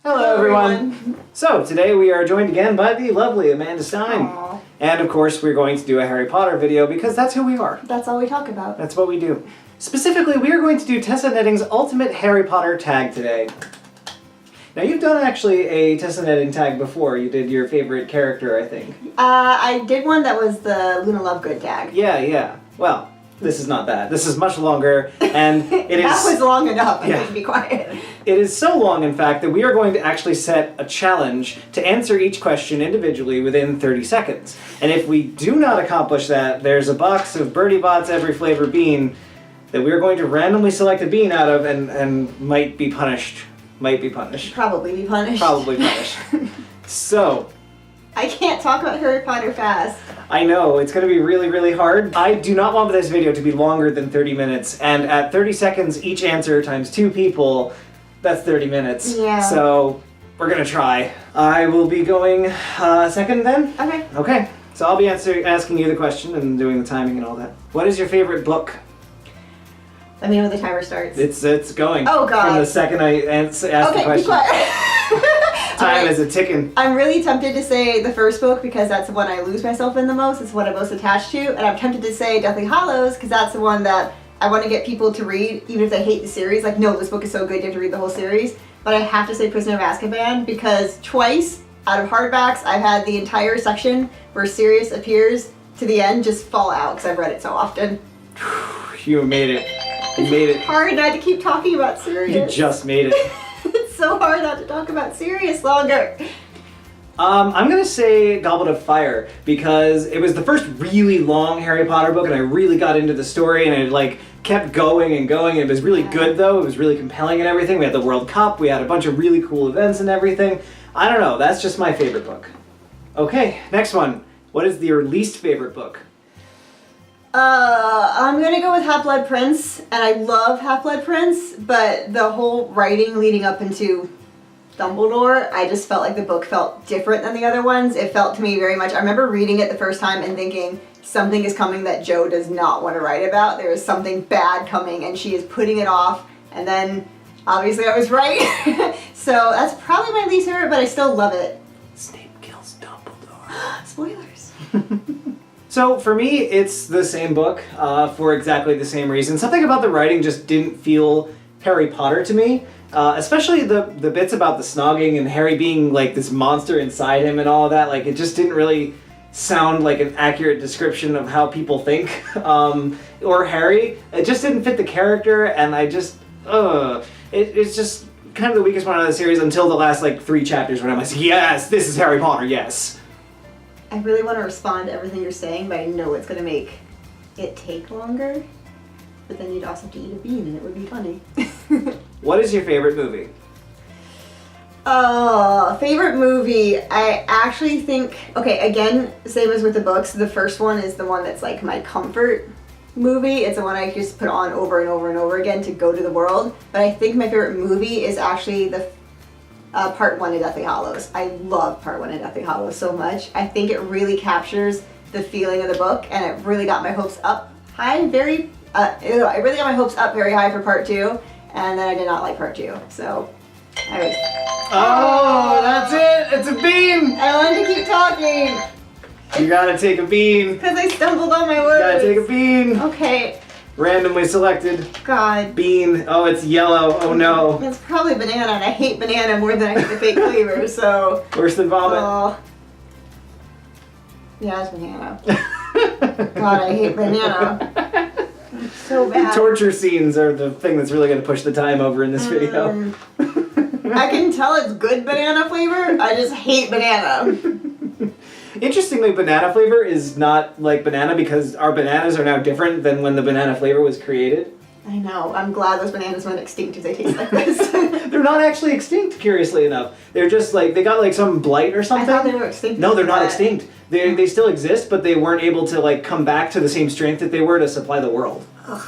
Hello everyone! So, today we are joined again by the lovely Amanda Stein. Aww. And of course we're going to do a Harry Potter video because that's who we are. That's all we talk about. That's what we do. Specifically, we are going to do Tessa Netting's Ultimate Harry Potter tag today. Now you've done actually a Tessa Netting tag before. You did your favorite character, I think. I did one that was the Luna Lovegood tag. Yeah. Well, this is not that. This is much longer, and it is... That was long enough, I need to be quiet. It is so long, in fact, that we are going to actually set a challenge to answer each question individually within 30 seconds. And if we do not accomplish that, there's a box of Bertie Bott's Every Flavor Bean that we are going to randomly select a bean out of and might be punished. Might be punished. Probably be punished. Probably punished. So... I can't talk about Harry Potter fast. I know, it's going to be really, really hard. I do not want this video to be longer than 30 minutes, and at 30 seconds each answer times 2 people, that's 30 minutes. Yeah. So, we're going to try. I will be going second then? Okay. Okay, so I'll be asking you the question and doing the timing and all that. What is your favorite book? Let me know when the timer starts. It's going. Oh, God. From the second I ask the question. Okay, be quiet. Time is a ticking. I'm really tempted to say the first book because that's the one I lose myself in the most. It's the one I'm most attached to. And I'm tempted to say Deathly Hallows because that's the one that I want to get people to read, even if they hate the series. Like, no, this book is so good, you have to read the whole series. But I have to say Prisoner of Azkaban because twice out of hardbacks, I've had the entire section where Sirius appears to the end just fall out because I've read it so often. You made it. You made it. It's hard not to keep talking about Sirius. You just made it. It's so hard not to talk about Sirius longer. I'm gonna say Goblet of Fire because it was the first really long Harry Potter book and I really got into the story and it like kept going and going. It was really good though, it was really compelling and everything. We had the World Cup, we had a bunch of really cool events and everything. I don't know, that's just my favorite book. Okay, next one. What is your least favorite book? I'm gonna go with Half-Blood Prince, and I love Half-Blood Prince, but the whole writing leading up into Dumbledore, I just felt like the book felt different than the other ones. It felt to me very much, I remember reading it the first time and thinking, something is coming that Jo does not want to write about. There is something bad coming, and she is putting it off, and then, obviously I was right. So that's probably my least favorite, but I still love it. Snape kills Dumbledore. Spoilers. So for me, it's the same book for exactly the same reason. Something about the writing just didn't feel Harry Potter to me, especially the bits about the snogging and Harry being like this monster inside him and all of that. Like it just didn't really sound like an accurate description of how people think or Harry. It just didn't fit the character, and I just it's just kind of the weakest one out of the series until the last like 3 chapters when I'm like, yes, this is Harry Potter, yes. I really want to respond to everything you're saying, but I know it's going to make it take longer. But then you'd also have to eat a bean and it would be funny. What is your favorite movie? Favorite movie, I actually think, okay, again, same as with the books, the first one is the one that's like my comfort movie. It's the one I just put on over and over and over again to go to the world. But I think my favorite movie is actually the Part 1 of Deathly Hallows. I love Part 1 of Deathly Hallows so much. I think it really captures the feeling of the book, and it really got my hopes up high, I really got my hopes up very high for Part 2, and then I did not like Part 2, so I was... Oh, that's it! It's a bean! I wanted to keep talking! You gotta take a bean. Because I stumbled on my words. You gotta take a bean. Okay. Randomly selected. God. Bean. Oh, it's yellow. Oh no. It's probably banana, and I hate banana more than I hate the fake flavor, so... Worse than vomit. Yeah, it's banana. God, I hate banana. It's so bad. Torture scenes are the thing that's really gonna push the time over in this video. I can tell it's good banana flavor, I just hate banana. Interestingly, banana flavor is not like banana because our bananas are now different than when the banana flavor was created. I know. I'm glad those bananas went extinct if they taste like this. They're not actually extinct, curiously enough. They're just like, they got like some blight or something. I thought they were extinct. No, they're not extinct. They still exist, but they weren't able to like come back to the same strength that they were to supply the world. Ugh.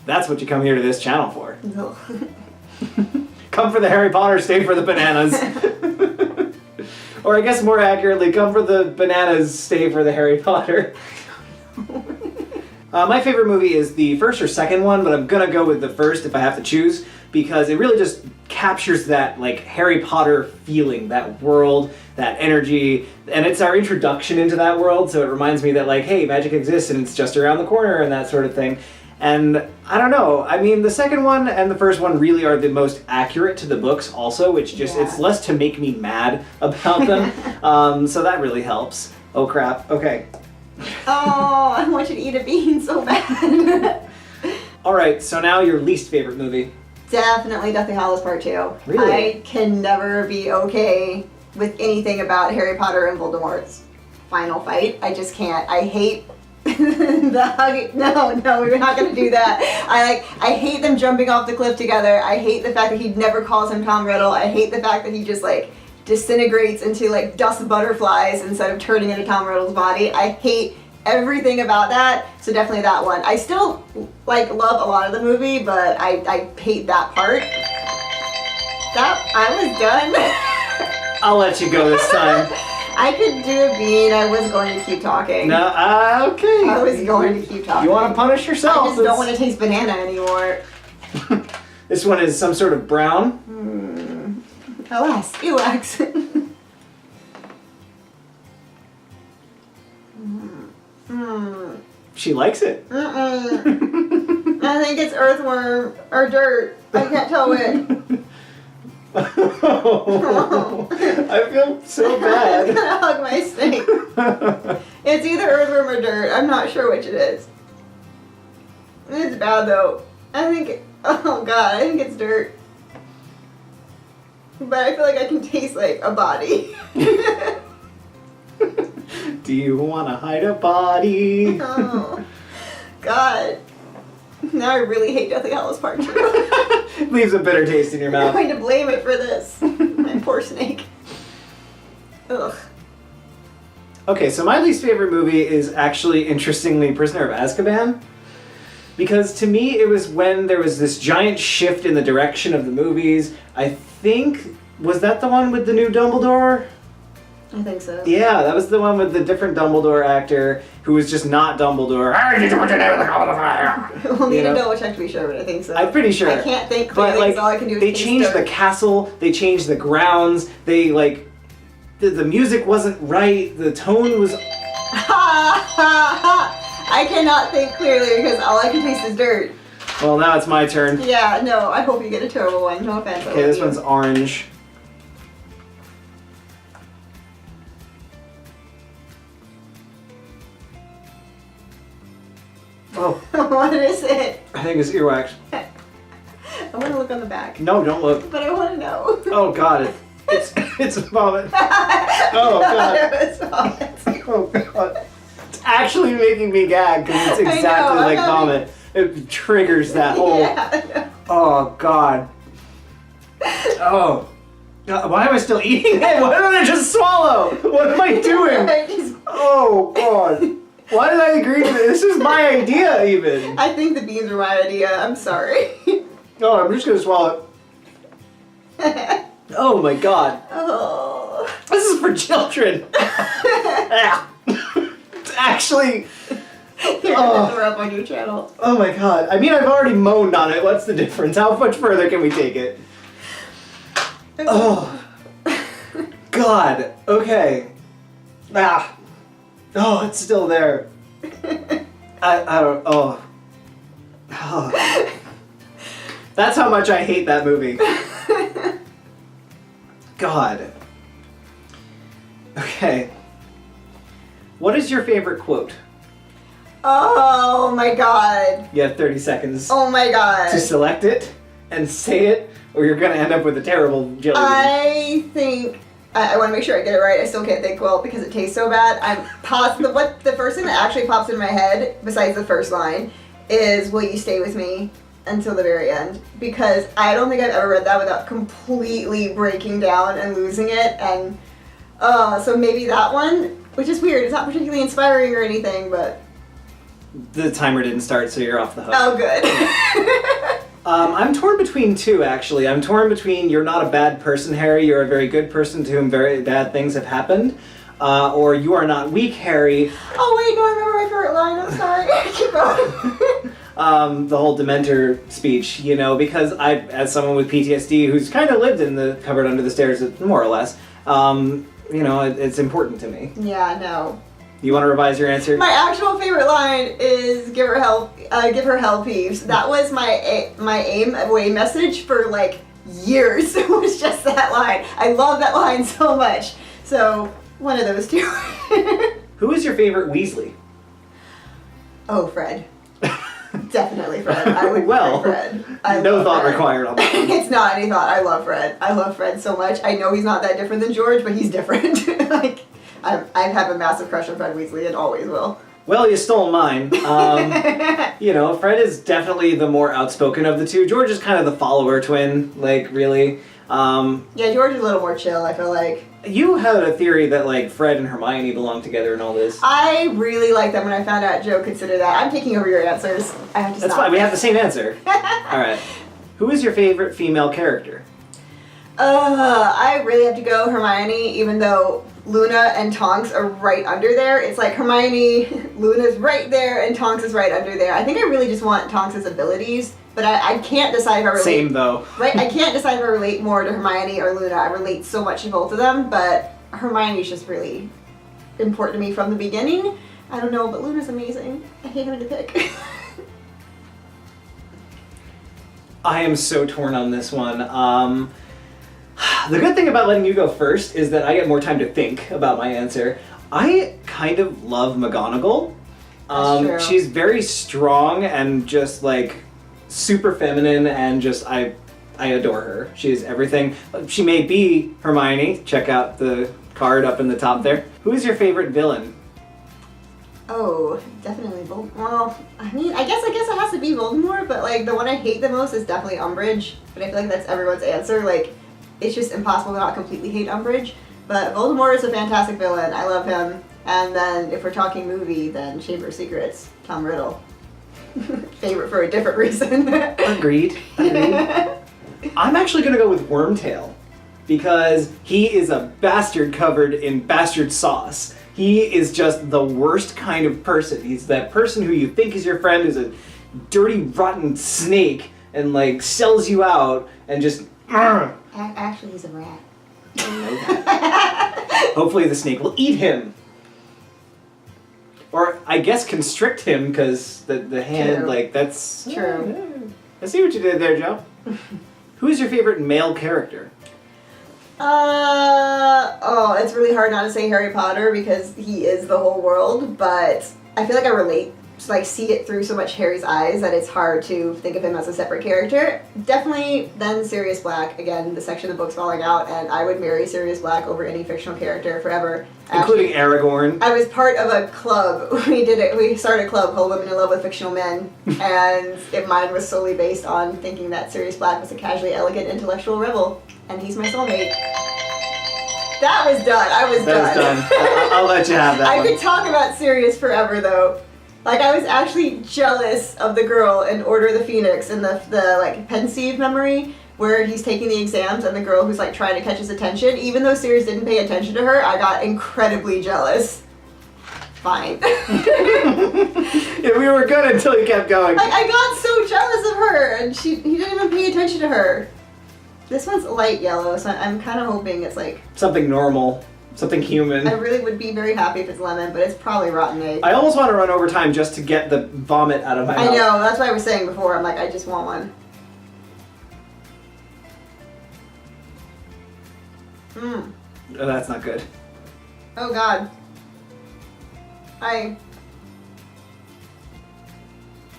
That's what you come here to this channel for. Ugh. Come for the Harry Potter, stay for the bananas. Or I guess more accurately, come for the bananas, stay for the Harry Potter. My favorite movie is the first or second one, but I'm gonna go with the first if I have to choose, because it really just captures that like Harry Potter feeling, that world, that energy, and it's our introduction into that world, so it reminds me that like, hey, magic exists and it's just around the corner and that sort of thing. And I don't know, I mean, the second one and the first one really are the most accurate to the books also, which just, it's less to make me mad about them, so that really helps. Oh crap, okay. Oh, I want you to eat a bean so bad. Alright, so now your least favorite movie. Definitely Deathly Hallows Part 2. Really? I can never be okay with anything about Harry Potter and Voldemort's final fight. I just can't. I hate the hug. No, we're not gonna do that. I hate them jumping off the cliff together. I hate the fact that he never calls him Tom Riddle. I hate the fact that he just like disintegrates into like dust butterflies instead of turning into Tom Riddle's body. I hate everything about that, so definitely that one. I still like love a lot of the movie, but I hate that part. That I was done. I'll let you go this time. I could do a bean. I was going to keep talking. No, okay. I was going to keep talking. You want to punish yourself? I just don't want to taste banana anymore. This one is some sort of brown. Alas, ewax. She likes it. I think it's earthworm or dirt. I can't tell which. I feel so bad. I'm gonna hug my steak. It's either earthworm or dirt. I'm not sure which it is. It's bad though. I think, oh god, I think it's dirt. But I feel like I can taste like a body. Do you want to hide a body? Oh, god. Now I really hate Deathly Hallows Part 2. Leaves a bitter taste in your I'm mouth. going to blame it for this. My poor snake. Ugh. Okay, so my least favorite movie is actually, interestingly, Prisoner of Azkaban. Because to me, it was when there was this giant shift in the direction of the movies. I think, was that the one with the new Dumbledore? I think so. Yeah, that was the one with the different Dumbledore actor who was just not Dumbledore. We'll need to double check to be sure, but I think so. I'm pretty sure. I can't think clearly, But like, all I can do is they taste changed the dirt. castle, they changed the grounds, they like, the music wasn't right, the tone was... I cannot think clearly because all I can taste is dirt. Well, now it's my turn. Yeah, no, I hope you get a terrible one. No offense. Okay, this one's orange. Oh, What is it? I think it's earwax. I want to look on the back. No, don't look. But I want to know. Oh god, it's vomit. Oh god. It was vomit. Oh god. It's actually making me gag because it's exactly like vomit. It triggers that whole... Yeah. Oh god. Oh. Why am I still eating it? Why don't I just swallow? What am I doing? I just- Oh god. Why did I agree to this? This is my idea even. I think the beans were my idea. I'm sorry. No, I'm just gonna swallow it. Oh my god. Oh. This is for children. Ah. It's actually... You're gonna throw up on your channel. Oh my god. I mean, I've already moaned on it. What's the difference? How much further can we take it? Oh. God. Okay. Ah. Oh, it's still there. I don't... Oh. Oh. That's how much I hate that movie. God. Okay. What is your favorite quote? Oh my god. You have 30 seconds Oh my god. to select it and say it, or you're gonna end up with a terrible jelly bean. I think I want to make sure I get it right. I still can't think well because it tastes so bad. I'm positive. What the first thing that actually pops in my head, besides the first line, is "Will you stay with me until the very end?" Because I don't think I've ever read that without completely breaking down and losing it. And so maybe that one, which is weird. It's not particularly inspiring or anything, but The timer didn't start, so you're off the hook. oh, good. I'm torn between two, actually. I'm torn between "You're not a bad person, Harry. You're a very good person to whom very bad things have happened," or "You are not weak, Harry." Oh wait, no, I remember my favorite line. I'm sorry. Keep going. the whole Dementor speech, you know, because as someone with PTSD who's kind of lived in the cupboard under the stairs, more or less, you know, it's important to me. Yeah, no. You want to revise your answer? My actual favorite line is give her hell peeves. That was my aim away message for like years. It was just that line. I love that line so much. So one of those two. Who is your favorite Weasley? Oh, Fred. Definitely Fred. I would well, Fred. No thought Fred. required on that one. It's not any thought. I love Fred. I love Fred so much. I know he's not that different than George, but he's different. Like, I have a massive crush on Fred Weasley and always will. Well, you stole mine. You know, Fred is definitely the more outspoken of the two. George is kind of the follower twin, like, really. Yeah, George is a little more chill, I feel like. You had a theory that, like, Fred and Hermione belong together and all this. I really liked them when I found out Joe considered that. I'm taking over your answers. I have to That's stop. fine, we have the same answer. Alright. Who is your favorite female character? I really have to go Hermione, even though Luna and Tonks are right under there. It's like Hermione, Luna's right there, and Tonks is right under there. I think I really just want Tonks' abilities, but I can't decide if I relate. Same, though. Right? I can't decide if I relate more to Hermione or Luna. I relate so much to both of them, but Hermione's just really important to me from the beginning. I don't know, but Luna's amazing. I hate having to pick. I am so torn on this one. The good thing about letting you go first is that I get more time to think about my answer. I kind of love McGonagall. That's true. She's very strong and just like super feminine, and just I adore her. She is everything. She may be Hermione. Check out the card up in the top there. Who is your favorite villain? Oh, definitely Voldemort. Well, I mean, I guess it has to be Voldemort, but like the one I hate the most is definitely Umbridge. But I feel like that's everyone's answer. Like, it's just impossible to not completely hate Umbridge. But Voldemort is a fantastic villain. I love him. And then if we're talking movie, then Chamber of Secrets, Tom Riddle. Favorite for a different reason. Agreed. I'm actually gonna go with Wormtail because he is a bastard covered in bastard sauce. He is just the worst kind of person. He's that person who you think is your friend is a dirty, rotten snake and like sells you out and just. Actually, he's a rat. Hopefully the snake will eat him. Or I guess constrict him because the hand, True. like that's. True. I see what you did there, Joe. Who is your favorite male character? It's really hard not to say Harry Potter because he is the whole world, but I feel like I relate, like see it through so much Harry's eyes that it's hard to think of him as a separate character. Definitely then Sirius Black, again, the section of the book's falling out, and I would marry Sirius Black over any fictional character forever. Including Aragorn. I was part of a club. We started a club called Women in Love with Fictional Men, and mine was solely based on thinking that Sirius Black was a casually elegant intellectual rebel, and he's my soulmate. That was done. I was That done. was done. I'll let you have that I one. could talk about Sirius forever, though. Like, I was actually jealous of the girl in Order of the Phoenix in the like pensive memory where he's taking the exams and the girl who's like trying to catch his attention. Even though Sirius didn't pay attention to her, I got incredibly jealous. Fine. Yeah, we were good until you kept going. Like, I got so jealous of her, and he didn't even pay attention to her. This one's light yellow, so I'm kind of hoping it's like... Something normal. Something human. I really would be very happy if it's lemon, but it's probably rotten egg. I almost want to run over time just to get the vomit out of my mouth. I know, that's what I was saying before. I'm like, I just want one. Mmm. Oh, that's not good. Oh god.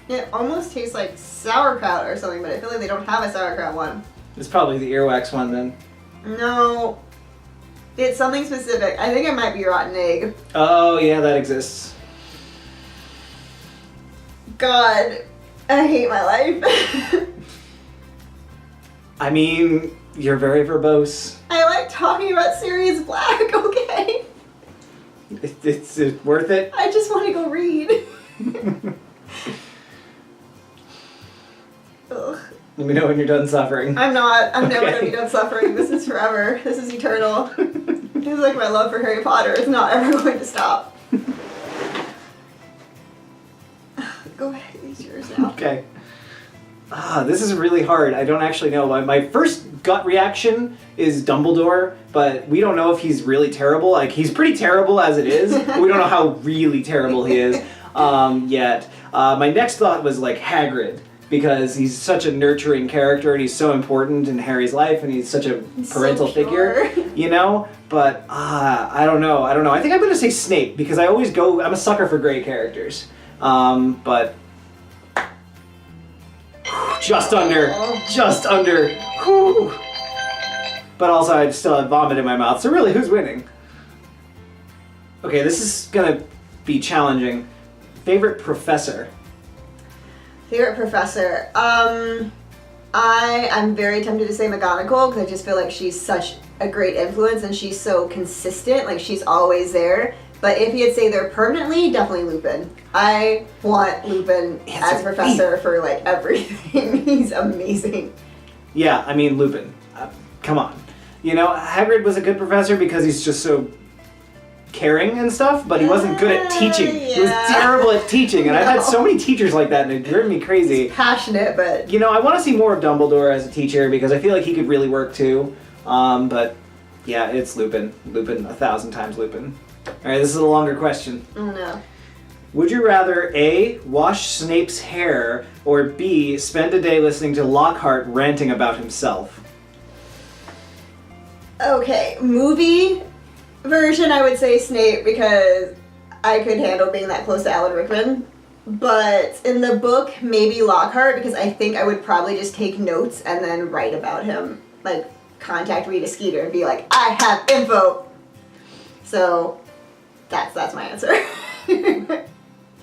It almost tastes like sauerkraut or something, but I feel like they don't have a sauerkraut one. It's probably the earwax one then. No. It's something specific. I think it might be rotten egg. Oh, yeah, that exists. God. I hate my life. I mean, you're very verbose. I like talking about Sirius Black, okay? It's worth it. I just want to go read. Ugh. Let me know when you're done suffering. I'm not. I'm never Okay. going to be done suffering. This is forever. This is eternal. This is like my love for Harry Potter. It's not ever going to stop. Go ahead, it's yours now. Okay. This is really hard. I don't actually know. My first gut reaction is Dumbledore, but we don't know if he's really terrible. Like, he's pretty terrible as it is, but we don't know how really terrible he is yet. My next thought was, like, Hagrid, because he's such a nurturing character and he's so important in Harry's life and he's such a parental figure, you know? But, I don't know. I think I'm going to say Snape, because I'm a sucker for great characters. But... Just under. Whew. But also, I still have vomit in my mouth, so really, who's winning? Okay, this is gonna be challenging. Favorite professor? Favorite professor? I'm very tempted to say McGonagall, because I just feel like she's such a great influence, and she's so consistent, like she's always there. But if you'd say there permanently, definitely Lupin. I want Lupin as professor for like everything. He's amazing. Yeah, I mean, Lupin. Come on. You know, Hagrid was a good professor because he's just so caring and stuff, but he wasn't good at teaching. Yeah. He was terrible at teaching, and I've had so many teachers like that, and it driven me crazy. He's passionate, but... You know, I want to see more of Dumbledore as a teacher because I feel like he could really work too. But yeah, it's Lupin. Lupin, 1,000 times Lupin. Alright, this is a longer question. Oh no. Would you rather A, wash Snape's hair, or B, spend a day listening to Lockhart ranting about himself? Okay, movie version I would say Snape, because I could handle being that close to Alan Rickman. But in the book, maybe Lockhart, because I think I would probably just take notes and then write about him. Like, contact Rita Skeeter and be like, I have info! So... That's my answer.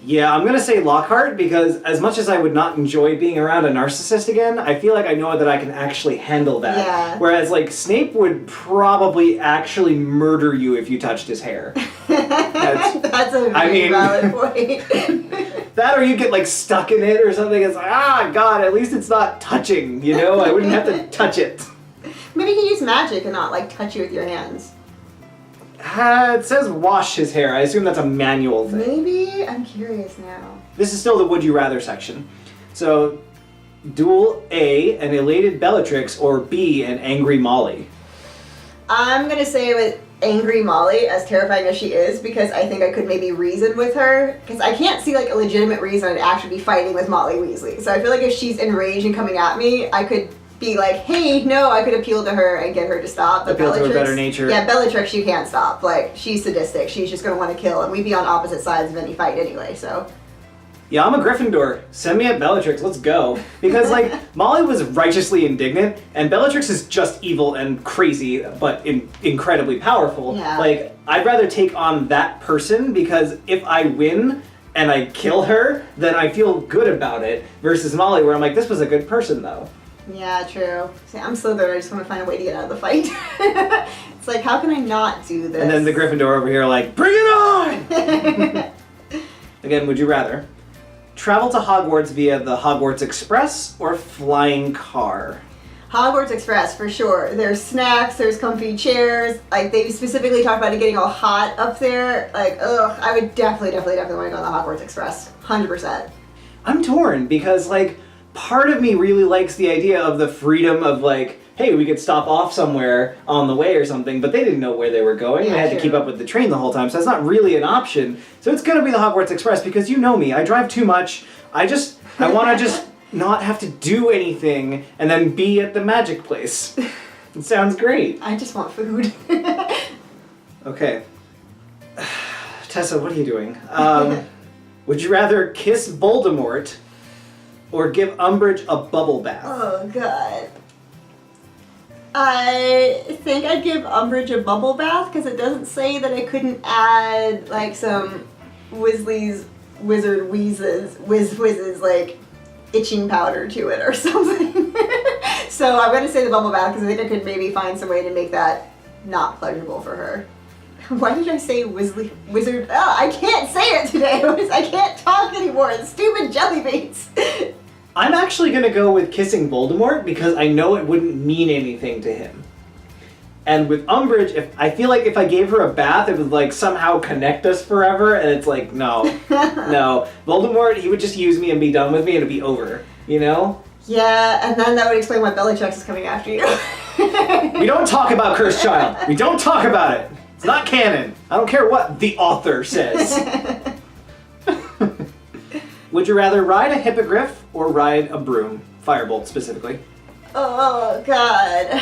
Yeah, I'm gonna say Lockhart because as much as I would not enjoy being around a narcissist again, I feel like I know that I can actually handle that. Yeah. Whereas, like, Snape would probably actually murder you if you touched his hair. That's a very valid point. That or you get, like, stuck in it or something. It's like, God, at least it's not touching, you know? I wouldn't have to touch it. Maybe you can use magic and not, like, touch you with your hands. It says wash his hair. I assume that's a manual thing. Maybe? I'm curious now. This is still the would you rather section. So, duel A, an elated Bellatrix, or B, an angry Molly? I'm gonna say with angry Molly, as terrifying as she is, because I think I could maybe reason with her. Because I can't see like a legitimate reason I'd actually be fighting with Molly Weasley. So I feel like if she's enraged and coming at me, I could be like, hey, no, I could appeal to her and get her to stop. But appeal to her better nature. Yeah, Bellatrix, you can't stop. Like, she's sadistic. She's just gonna want to kill, and we'd be on opposite sides of any fight anyway, so. Yeah, I'm a Gryffindor. Send me at Bellatrix, let's go. Because, like, Molly was righteously indignant, and Bellatrix is just evil and crazy, but incredibly powerful. Yeah. Like, I'd rather take on that person, because if I win and I kill her, then I feel good about it, versus Molly, where I'm like, this was a good person, though. Yeah, true. See, I'm Slytherin, I just want to find a way to get out of the fight. It's like, how can I not do this? And then the Gryffindor over here like, bring it on! Again, would you rather travel to Hogwarts via the Hogwarts Express or flying car? Hogwarts Express, for sure. There's snacks, there's comfy chairs. Like, they specifically talk about it getting all hot up there. Like, ugh, I would definitely want to go on the Hogwarts Express. 100%. I'm torn because, like, part of me really likes the idea of the freedom of, like, hey, we could stop off somewhere on the way or something, but they didn't know where they were going. Yeah, they had to keep up with the train the whole time, so that's not really an option. So it's going to be the Hogwarts Express because you know me. I drive too much. I want to just not have to do anything and then be at the magic place. It sounds great. I just want food. Okay. Tessa, what are you doing? Would you rather kiss Voldemort or give Umbridge a bubble bath? Oh, God. I think I'd give Umbridge a bubble bath because it doesn't say that I couldn't add, like, some Weasley's Wizard Whizzes, like, itching powder to it or something. So I'm going to say the bubble bath because I think I could maybe find some way to make that not pleasurable for her. Why did I say Wizard? Oh, I can't say it today. I can't talk anymore. It's stupid jelly beans. I'm actually going to go with kissing Voldemort because I know it wouldn't mean anything to him. And with Umbridge, I feel like if I gave her a bath, it would like somehow connect us forever, and it's like, no. No. Voldemort, he would just use me and be done with me and it'd be over, you know? Yeah, and then that would explain why Bellatrix is coming after you. We don't talk about Cursed Child. We don't talk about it. It's not canon. I don't care what the author says. Would you rather ride a hippogriff or ride a broom? Firebolt, specifically. Oh, God.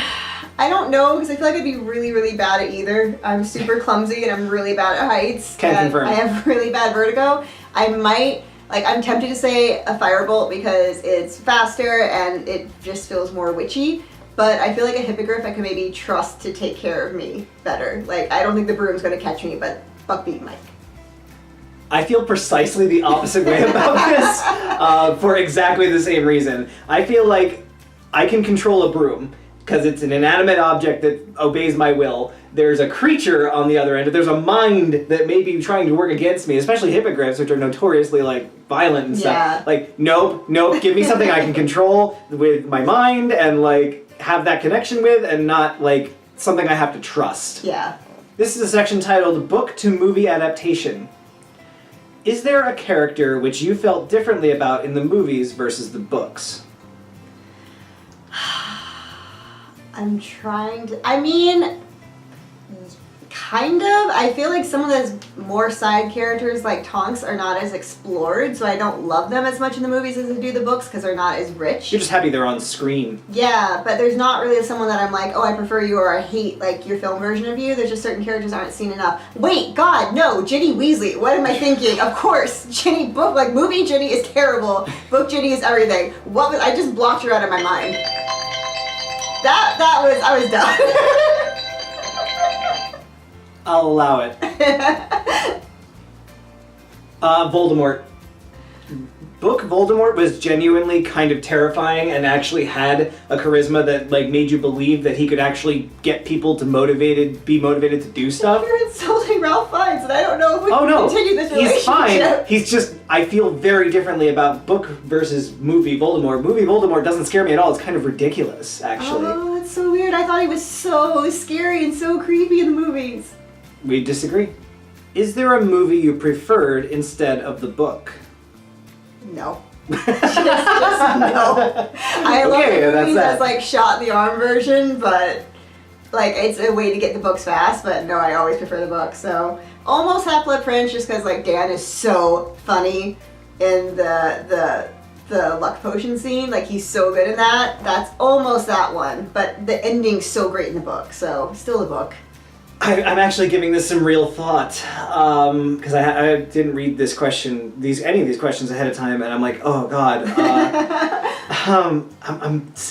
I don't know, because I feel like I'd be really, really bad at either. I'm super clumsy and I'm really bad at heights. Can confirm. I have really bad vertigo. I might, I'm tempted to say a firebolt because it's faster and it just feels more witchy. But I feel like a hippogriff I can maybe trust to take care of me better. I don't think the broom's going to catch me, but Buckbeak might. I feel precisely the opposite way about this for exactly the same reason. I feel like I can control a broom because it's an inanimate object that obeys my will. There's a creature on the other end. There's a mind that may be trying to work against me, especially hippogriffs, which are notoriously violent and stuff. Yeah. Nope, give me something I can control with my mind and have that connection with, and not something I have to trust. Yeah. This is a section titled Book to Movie Adaptation. Is there a character which you felt differently about in the movies versus the books? I'm trying to... kind of. I feel like some of those more side characters like Tonks are not as explored, so I don't love them as much in the movies as I do the books because they're not as rich. You're just happy they're on screen. Yeah, but there's not really someone that I'm like, oh, I prefer you or I hate your film version of you. There's just certain characters aren't seen enough. Wait, God, no, Ginny Weasley. What am I thinking? Of course, Ginny movie Ginny is terrible. Book Ginny is everything. I just blocked her out of my mind. I was done. I'll allow it. Voldemort. Book Voldemort was genuinely kind of terrifying and actually had a charisma that made you believe that he could actually get people to be motivated to do stuff. You're insulting Ralph Fiennes, and I don't know if we can continue this relationship. He's fine. He's just, I feel very differently about book versus movie Voldemort. Movie Voldemort doesn't scare me at all. It's kind of ridiculous, actually. Oh, that's so weird. I thought he was so scary and so creepy in the movies. We disagree. Is there a movie you preferred instead of the book? No. just no. I love the movies that's shot in the arm version, but it's a way to get the books fast, but no, I always prefer the book. So almost Half-Blood Prince just because Dan is so funny in the luck potion scene. He's so good in that. That's almost that one, but the ending's so great in the book, so still the book. I'm actually giving this some real thought because I didn't read this question, any of these questions ahead of time, and I'm like, oh God. I'm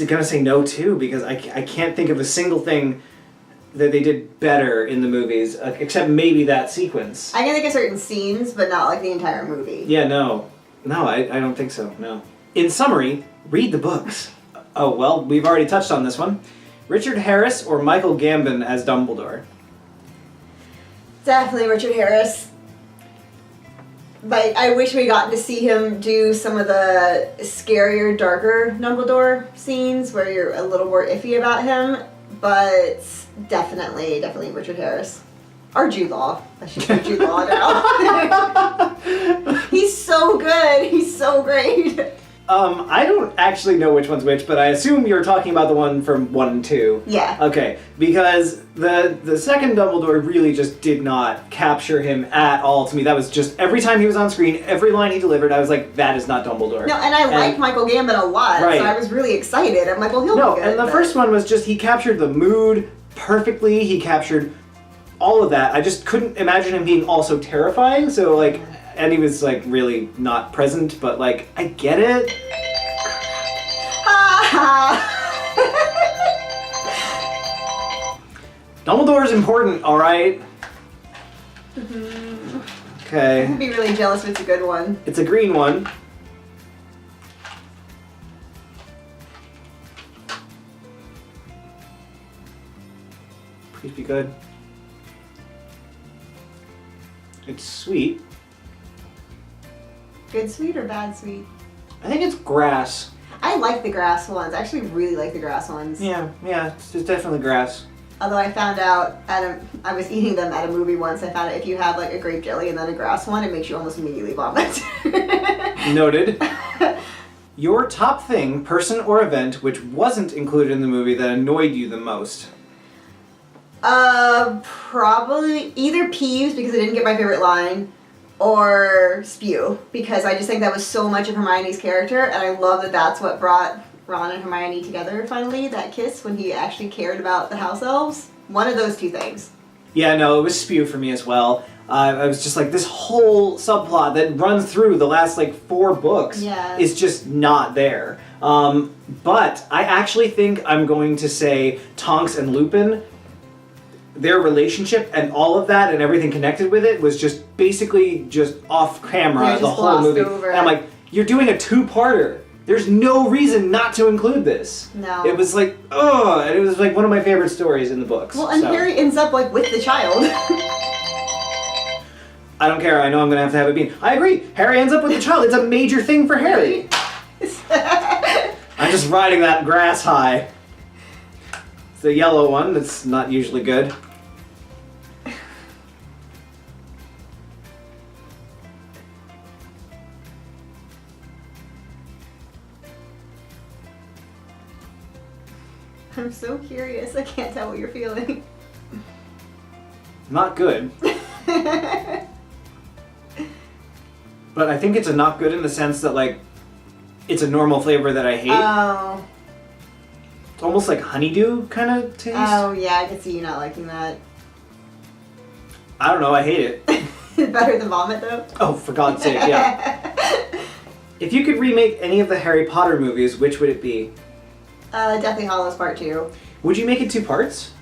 gonna say no too because I can't think of a single thing that they did better in the movies except maybe that sequence. I can think of certain scenes, but not the entire movie. Yeah, no, I don't think so. No. In summary, read the books. Oh well, we've already touched on this one. Richard Harris or Michael Gambon as Dumbledore? Definitely Richard Harris. But I wish we gotten to see him do some of the scarier, darker Dumbledore scenes where you're a little more iffy about him. But definitely Richard Harris. Or Jude Law. I should say Jude Law now. He's so good. He's so great. I don't actually know which one's which, but I assume you're talking about the one from 1 and 2. Yeah. Okay, because the second Dumbledore really just did not capture him at all to me. That was just, every time he was on screen, every line he delivered, I was like, that is not Dumbledore. No, and I like Michael Gambon a lot, right. So I was really excited. I'm like, well, he'll be good. And the first one was just, he captured the mood perfectly, he captured all of that. I just couldn't imagine him being also terrifying, so and he was really not present, but I get it. Dumbledore's important, alright? Mm-hmm. Okay. I'd be really jealous if it's a good one. It's a green one. Please be good. It's sweet. Good sweet or bad sweet? I think it's grass. I like the grass ones. I actually really like the grass ones. Yeah, it's definitely grass. Although I found out I was eating them at a movie once. I found out if you have like a grape jelly and then a grass one, it makes you almost immediately vomit. Noted. Your top thing, person or event, which wasn't included in the movie that annoyed you the most? Probably either peeves because I didn't get my favorite line, or spew because I just think that was so much of Hermione's character, and I love that that's what brought Ron and Hermione together finally, that kiss when he actually cared about the house elves. One of those two things. Yeah, no, it was spew for me as well. I was just like, this whole subplot that runs through the last like 4 books is just not there. But I actually think I'm going to say Tonks and Lupin, their relationship and all of that and everything connected with it was just basically just off camera the whole movie. Over. And I'm like, you're doing a 2-parter. There's no reason not to include this. No. It was like, oh, and it was like one of my favorite stories in the books. Well, and Harry ends up like with the child. I don't care. I know I'm going to have it be. I agree. Harry ends up with the child. It's a major thing for Harry. I'm just riding that grass high. It's the yellow one that's not usually good. I'm so curious. I can't tell what you're feeling. Not good. But I think it's a not good in the sense that, like, it's a normal flavor that I hate. Oh. It's almost like honeydew kind of taste. Oh, yeah, I can see you not liking that. I don't know, I hate it. Better than vomit, though? Oh, for God's sake, yeah. If you could remake any of the Harry Potter movies, which would it be? Deathly Hallows Part 2. Would you make it 2 parts?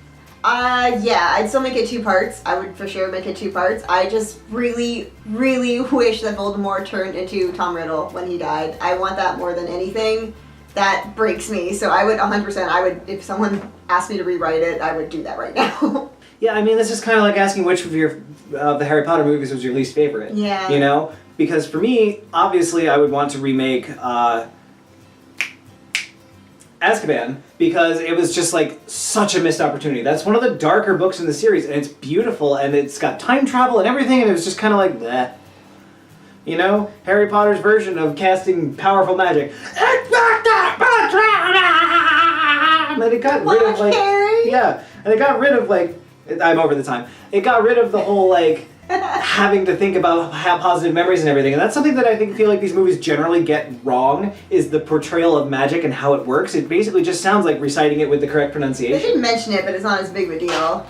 Yeah, I'd still make it 2 parts. I would for sure make it 2 parts. I just really, really wish that Voldemort turned into Tom Riddle when he died. I want that more than anything. That breaks me. So I would 100%, if someone asked me to rewrite it, I would do that right now. Yeah, I mean, this is kind of like asking which of the Harry Potter movies was your least favorite. Yeah. You know? Because for me, obviously, I would want to remake Azkaban, because it was just like such a missed opportunity. That's one of the darker books in the series, and it's beautiful, and it's got time travel and everything, and it was just kind of like, bleh. You know? Harry Potter's version of casting powerful magic. And it got rid of, like... Harry? Yeah, and it got rid of, like... I'm over the time. It got rid of the whole, like... having to think about have positive memories and everything, and that's something that I feel like these movies generally get wrong, is the portrayal of magic and how it works. It basically just sounds like reciting it with the correct pronunciation. They did mention it, but it's not as big of a deal.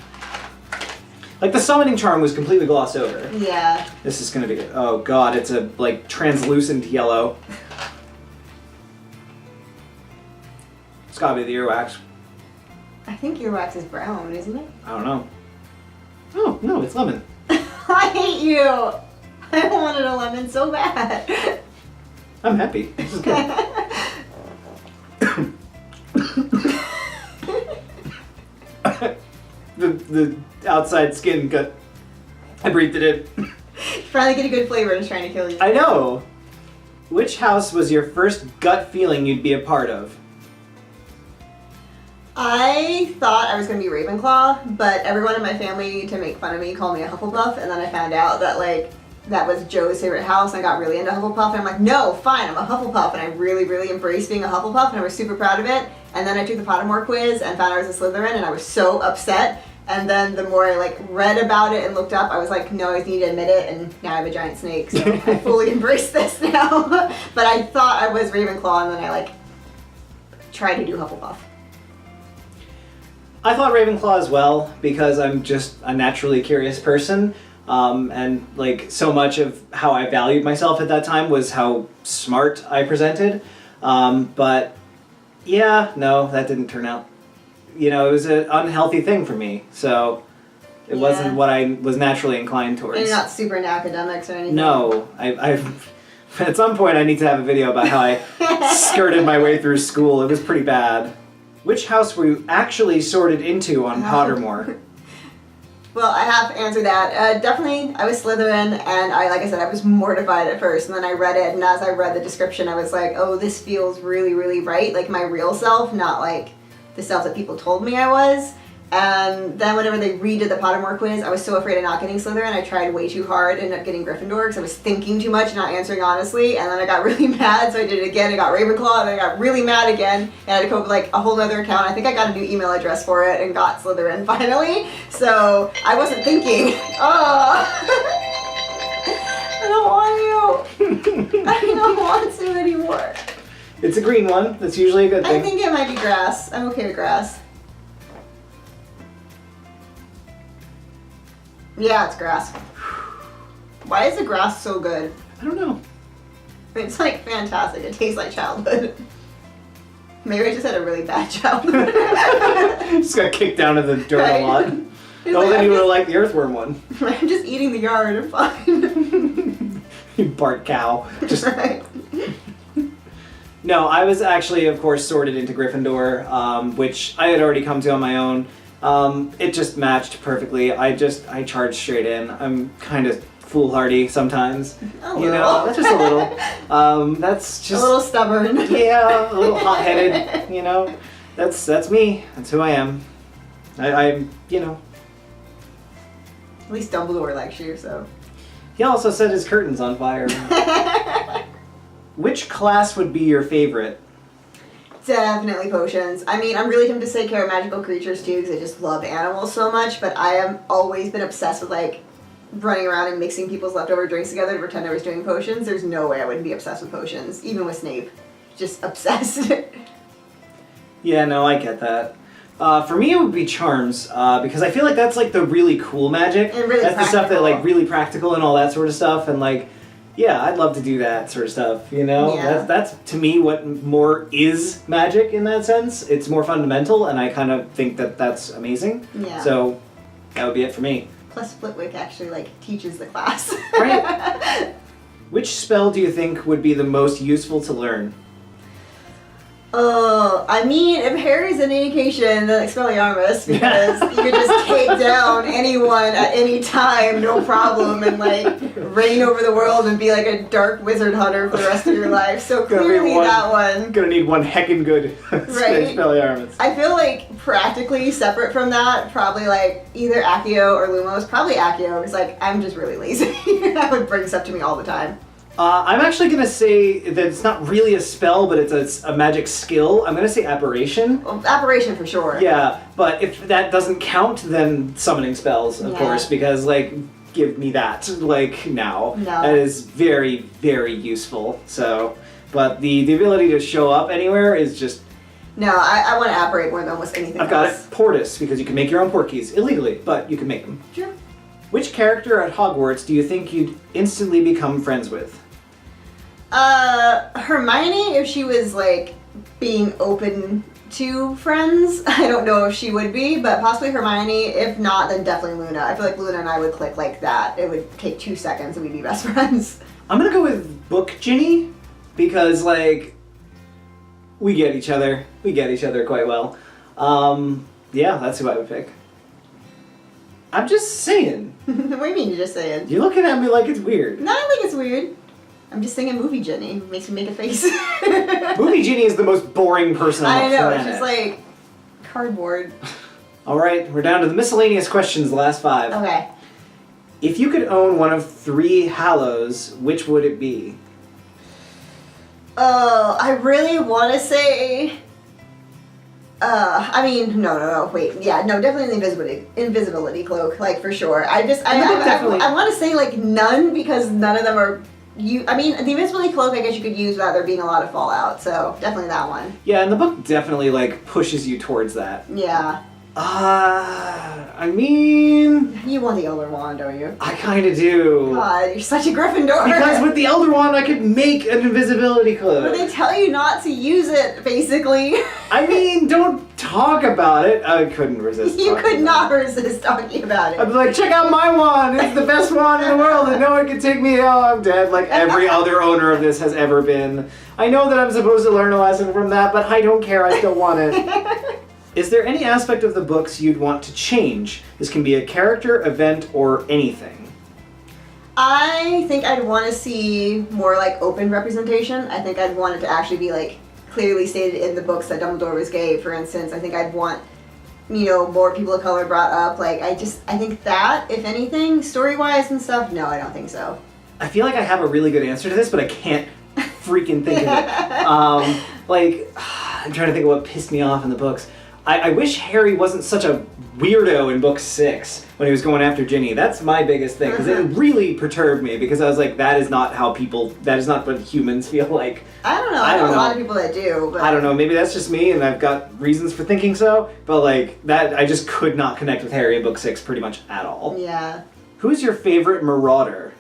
Like the summoning charm was completely glossed over. Yeah. This is gonna be, oh god, it's a like translucent yellow. It's gotta be the earwax. I think earwax is brown, isn't it? I don't know. Oh, no, it's lemon. I hate you! I wanted a lemon so bad. I'm happy. This is good. the outside skin got... I breathed it in. Finally get a good flavor and it's trying to kill you. I know! Which house was your first gut feeling you'd be a part of? I thought I was going to be Ravenclaw, but everyone in my family, to make fun of me, called me a Hufflepuff, and then I found out that, like, that was Joe's favorite house, and I got really into Hufflepuff, and I'm like, no, fine, I'm a Hufflepuff, and I really, really embraced being a Hufflepuff, and I was super proud of it, and then I took the Pottermore quiz and found I was a Slytherin, and I was so upset, and then the more I, like, read about it and looked up, I was like, no, I need to admit it, and now I have a giant snake, so I fully embrace this now. But I thought I was Ravenclaw, and then I, like, tried to do Hufflepuff. I thought Ravenclaw as well, because I'm just a naturally curious person, and like so much of how I valued myself at that time was how smart I presented. But yeah, no, that didn't turn out. You know, it was an unhealthy thing for me, so it wasn't what I was naturally inclined towards. And you're not super into academics or anything? No, I've at some point I need to have a video about how I skirted my way through school. It was pretty bad. Which house were you actually sorted into on Pottermore? Well, I have to answer that. Definitely, I was Slytherin, and like I said, I was mortified at first, and then I read it, and as I read the description, I was like, oh, this feels really, really right, like my real self, not like the self that people told me I was. And then whenever they redid the Pottermore quiz, I was so afraid of not getting Slytherin. I tried way too hard and ended up getting Gryffindor because I was thinking too much, not answering honestly. And then I got really mad, so I did it again. I got Ravenclaw, and then I got really mad again. And I had to come up with like a whole other account. I think I got a new email address for it and got Slytherin finally. So I wasn't thinking. Oh, I don't want you. I don't want to anymore. It's a green one. That's usually a good thing. I think it might be grass. I'm okay with grass. Yeah, it's grass. Why is the grass so good? I don't know. It's like fantastic. It tastes like childhood. Maybe I just had a really bad childhood. Just got kicked down in the dirt Right. a lot. No, like, then you would have liked the earthworm one. I'm just eating the yard. I'm fine. You Bart cow. Just Right. No, I was actually, of course, sorted into Gryffindor, which I had already come to on my own. It just matched perfectly. I charged straight in. I'm kind of foolhardy sometimes. A You little. know, just a little. That's just A little stubborn. yeah, a little hot-headed. You know, that's me. That's who I am. I'm you know. At least Dumbledore likes you, so. He also set his curtains on fire. Which class would be your favorite? Definitely potions. I mean, I'm really tempted to say care of magical creatures too, because I just love animals so much, but I have always been obsessed with like running around and mixing people's leftover drinks together to pretend I was doing potions. There's no way I wouldn't be obsessed with potions, even with Snape. Just obsessed. Yeah, no, I get that. For me, it would be charms, because I feel like that's like the really cool magic. And really that's the stuff that practical. like really practical and all that sort of stuff, and like, yeah, I'd love to do that sort of stuff. You know, Yeah. that's to me what more is magic in that sense. It's more fundamental, and I kind of think that that's amazing. Yeah. So that would be it for me. Plus Flitwick actually like teaches the class. Right. Which spell do you think would be the most useful to learn? Oh, I mean, if Harry's an indication, then Expelliarmus, because you could just take down anyone at any time, no problem, and like reign over the world and be like a dark wizard hunter for the rest of your life. So Gonna be clearly one- that one. Gonna need one heckin' good Right. Expelliarmus. I feel like practically separate from that, probably like either Accio or Lumos. Probably Accio, because like I'm just really lazy. That would bring stuff to me all the time. I'm actually gonna say that it's not really a spell, but it's a magic skill. I'm gonna say apparition. Well, apparition for sure. Yeah, but if that doesn't count, then summoning spells, of Yeah. course, because like, give me that, like now. No. That is very, very useful. So, but the ability to show up anywhere is just. No, I want to apparate more than almost anything I've got it. else. Portus, because you can make your own port keys illegally, but you can make them. Sure. Which character at Hogwarts do you think you'd instantly become friends with? Hermione, if she was like being open to friends, I don't know if she would be, but possibly Hermione. If not, then definitely Luna. I feel like Luna and I would click like that. It would take 2 seconds and we'd be best friends. I'm gonna go with Book Ginny, because like we get each other. We get each other quite well. Yeah, that's who I would pick. I'm just saying. What do you mean you're just saying? You're looking at me like it's weird. No, I don't think it's weird. I'm just singing movie Jenny. It makes me make a face. Movie Ginny is the most boring person on I the know, planet. it's just like cardboard. All right, we're down to the miscellaneous questions, the last 5. Okay. If you could own one of 3 Hallows, which would it be? Oh, I really want to say. I mean, no, wait, yeah, no, definitely the invisibility cloak, like for sure. I Definitely. want to say like none because none of them are. I mean, the invisibility cloak, I guess you could use without there being a lot of fallout. So definitely that one. Yeah, and the book definitely like pushes you towards that. Yeah, I mean, you want the Elder Wand, don't you? I kind of do. God, you're such a Gryffindor. Because with the Elder Wand, I could make an invisibility cloak. But they tell you not to use it, basically. I mean, don't talk about it. I couldn't resist. You talking could about not resist talking about I'd it. be like, check out my wand. It's the best wand in the world, and no one can take me. Oh, I'm dead. Like every other owner of this has ever been. I know that I'm supposed to learn a lesson from that, but I don't care. I still want it. Is there any aspect of the books you'd want to change? This can be a character, event, or anything. I think I'd want to see more like open representation. I think I'd want it to actually be like clearly stated in the books that Dumbledore was gay, for instance. I think I'd want more people of color brought up. Like, I think that, if anything, story-wise and stuff, no, I don't think so. I feel like I have a really good answer to this, but I can't freaking think of it. I'm trying to think of what pissed me off in the books. I wish Harry wasn't such a weirdo in book 6 when he was going after Ginny. That's my biggest thing, because it really perturbed me, because I was like, that is not what humans feel like. I don't know. I know a lot of people that do. But... I don't know. Maybe that's just me, and I've got reasons for thinking so, but like, that, I just could not connect with Harry in book 6 pretty much at all. Yeah. Who's your favorite marauder?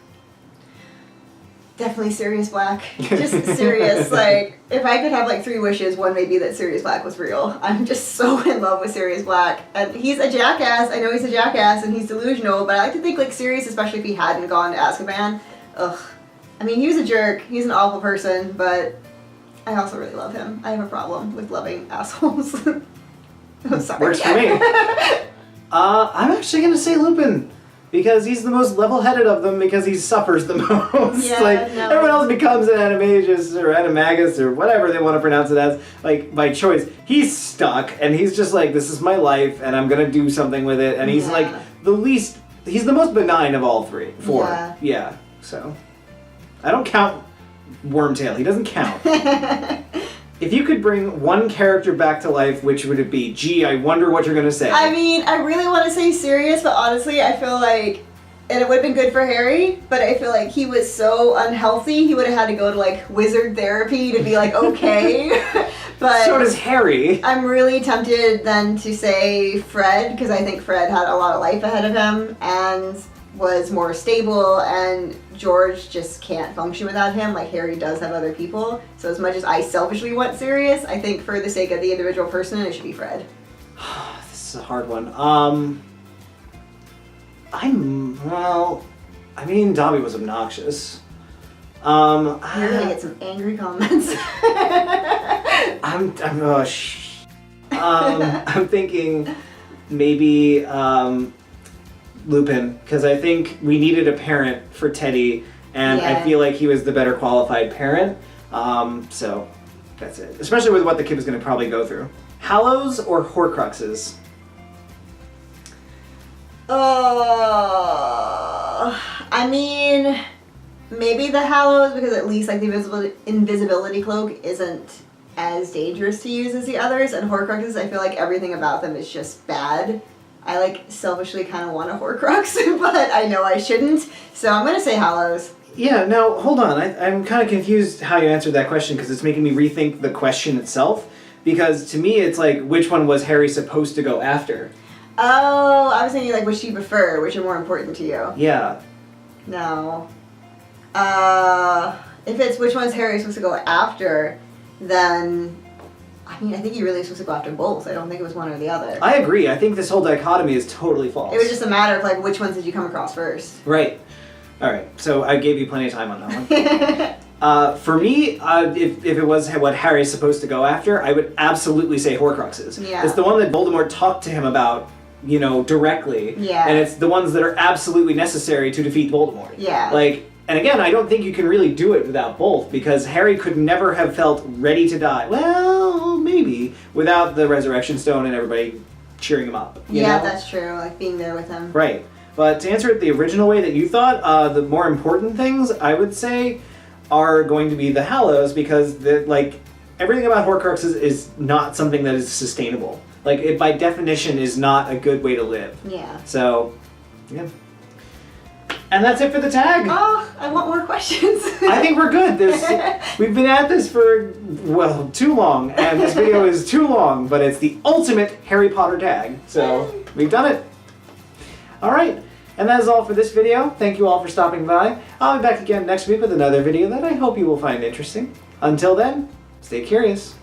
Definitely Sirius Black. Just Sirius. Like, if I could have like 3 wishes, one may be that Sirius Black was real. I'm just so in love with Sirius Black. And he's a jackass. I know he's a jackass and he's delusional, but I like to think like Sirius, especially if he hadn't gone to Azkaban. Ugh. I mean, he was a jerk. He's an awful person, but I also really love him. I have a problem with loving assholes. I'm sorry. Works for me. I'm actually going to say Lupin. Because he's the most level-headed of them, because he suffers the most. Yeah, like, no. Everyone else becomes an animagus or animagus or whatever they want to pronounce it as, like, by choice. He's stuck, and he's just like, this is my life, and I'm gonna do something with it. And he's like he's the most benign of all 4. Yeah, so. I don't count Wormtail. He doesn't count. If you could bring one character back to life, which would it be? Gee, I wonder what you're gonna say. I mean, I really want to say Sirius, but honestly, I feel like, and it would have been good for Harry, but I feel like he was so unhealthy, he would have had to go to like wizard therapy to be like, okay. But so does Harry. I'm really tempted then to say Fred, because I think Fred had a lot of life ahead of him and was more stable, and George just can't function without him. Like, Harry does have other people. So as much as I selfishly want Sirius, I think for the sake of the individual person, it should be Fred. This is a hard one. I mean, Dobby was obnoxious. You're gonna get some angry comments. I'm thinking maybe Lupin, because I think we needed a parent for Teddy, and I feel like he was the better qualified parent. So that's it. Especially with what the kid was going to probably go through. Hallows or Horcruxes? I mean, maybe the Hallows, because at least like the invisibility cloak isn't as dangerous to use as the others, and Horcruxes, I feel like everything about them is just bad. I like selfishly kind of want a Horcrux, but I know I shouldn't, so I'm gonna say Hallows. Yeah, now hold on. I'm kind of confused how you answered that question, because it's making me rethink the question itself. Because to me, it's like, which one was Harry supposed to go after? Oh, I was thinking like, which do you prefer? Which are more important to you? Yeah. No. If it's which one's Harry supposed to go after, then I mean, I think you really supposed to go after both. I don't think it was one or the other. I agree. I think this whole dichotomy is totally false. It was just a matter of like, which ones did you come across first? Right. All right. So I gave you plenty of time on that one. For me, if it was what Harry's supposed to go after, I would absolutely say Horcruxes. Yeah. It's the one that Voldemort talked to him about, directly. Yeah. And it's the ones that are absolutely necessary to defeat Voldemort. Yeah. Like, and again, I don't think you can really do it without both, because Harry could never have felt ready to die. Well, maybe, without the Resurrection Stone and everybody cheering him up. You know? That's true. Like being there with him. Right. But to answer it the original way that you thought, the more important things, I would say, are going to be the Hallows, because everything about Horcruxes is not something that is sustainable. Like, it by definition is not a good way to live. Yeah. So, yeah. And that's it for the tag. Oh, I want more questions. I think we're good. We've been at this for, too long, and this video is too long, but it's the ultimate Harry Potter tag. So, we've done it. All right. And that is all for this video. Thank you all for stopping by. I'll be back again next week with another video that I hope you will find interesting. Until then, stay curious.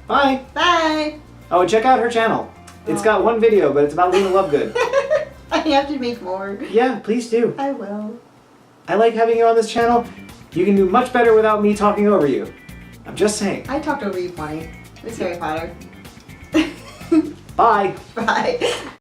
Bye. Bye. Oh, and check out her channel. It's got one video, but it's about Luna Lovegood. I have to make more. Yeah, please do. I will. I like having you on this channel. You can do much better without me talking over you. I'm just saying. I talked over you plenty. It's Harry Potter. Bye. Bye.